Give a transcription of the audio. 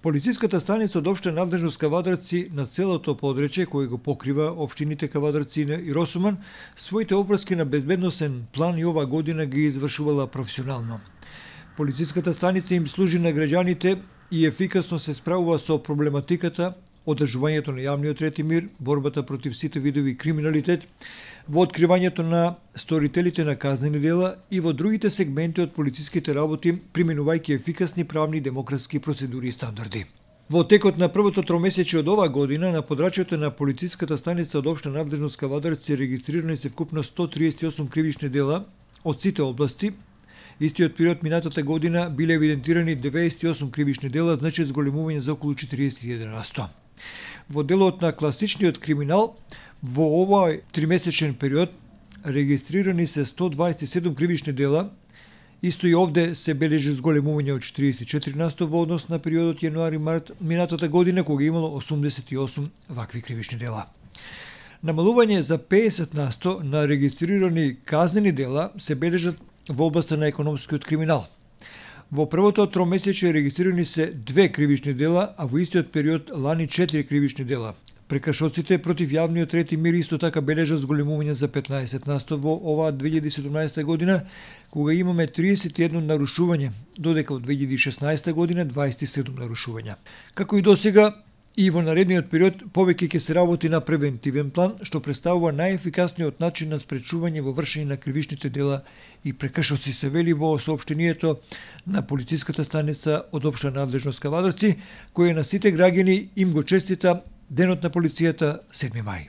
Полициската станица од општа надлежност Кавадарци на целото подречје кој го покрива општините Кавадарци и Росуман, своите опраски на безбедносен план и ова година ги извршувала професионално. Полициската станица им служи на граѓаните и ефикасно се справува со проблематиката, одржувањето на јавниот ред и мир, борбата против сите видови криминалитет, во откривањето на сторителите на казнени дела и во другите сегменти од полициските работи, применувајќи ефикасни правни и демократски процедури и стандарди. Во текот на првото тромесечје од оваа година на подрачјето на полициската станица од општа надлежност Кавадарци регистрирани се вкупно 138 кривични дела од сите области. Истиот период минатата година биле евидентирани 98 кривични дела, значи зголемување за околу 41%. Во делот на класичниот криминал, во овој тримесечен период регистрирани се 127 кривични дела, исто и овде се бележи зголемување од 44% во однос на периодот јануари-март минатата година, кога имало 88 вакви кривични дела. Намалување за 50% на регистрирани казнени дела се бележат во областа на економскиот криминал. Во првото тромесечје регистрирани се 2 кривични дела, а во истиот период лани 4 кривични дела. Прекршоците против јавниот ред и мир исто така бележат зголемување за 15% во оваа 2017 година, кога имаме 31 нарушување, додека во 2016 година 27 нарушувања. Како и досега, и во наредниот период повеќе ќе се работи на превентивен план, што представува најефикасниот начин на спречување во вршење на кривичните дела и прекршоци, се вели во соопштението на полициската станица од општа надлежност Кавадарци, која на сите граѓани им го честита Денот на полицијата 7 мај.